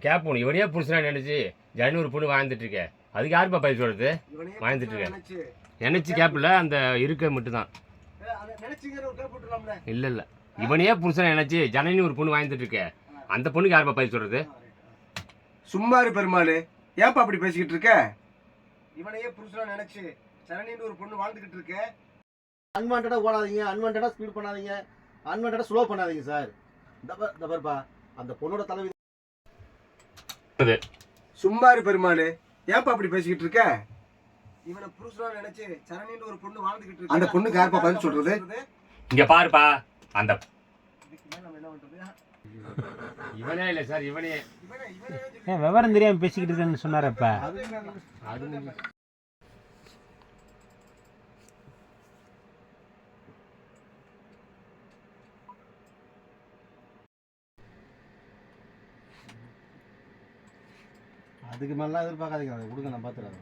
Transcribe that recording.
கேட்போம், இவனையே புருஷனா நினைச்சு ஜனனி ஒரு பொண்ணு வாழ்ந்துட்டு இருக்க, அதுக்கு யாருப்பா பதில் சொல்றது? வாழ்ந்துட்டு இருக்க நினைச்சு கேப்பில்ல, அந்த இருக்க மட்டும்தான். இல்லை இல்லை, இவனையே புருஷனை நினைச்சு ஜனனி ஒரு பொண்ணு வாழ்ந்துட்டு இருக்க, அந்த பொண்ணுக்கு யாருப்பா பதில் சொல்றது? சும்மா இரு பெருமாள், ஏன்ப்பா அப்படி பேசிக்கிட்டு இருக்க? இவனையே புருஷனா நினைச்சு ஜனனின்னு ஒரு பொண்ணு வாழ்ந்துகிட்டு இருக்க. அன்வான்டா ஓடாதீங்க, அன்வான்டா ஸ்பீட் பண்ணாதீங்க, அன்வான்டா ஸ்லோ பண்ணாதீங்க சார். இந்த பாருப்பா, அந்த பொண்ணோட தலைவி. சும்மா இரு பெருமாள், ஏன்ப்பா அப்படி பேசிக்கிட்டு இருக்க? இவனை புருஷனா நினைச்சு ஜனனின்னு ஒரு பொண்ணு வாழ்ந்துகிட்டு இருக்க, அந்த பொண்ணுக்கு யாருப்பா பதில் சொல்றது? இங்க பாருப்பா, அந்த இவனே இல்லை சார், இவனே விவரம் தெரியாம பேசிக்கிட்டு இருக்கேன்னு சொன்னாரப்ப. அதுக்கு மேலாம் எதிர்பார்க்காதீங்க, அதை கொடுங்க, நான் பார்த்துறேன்.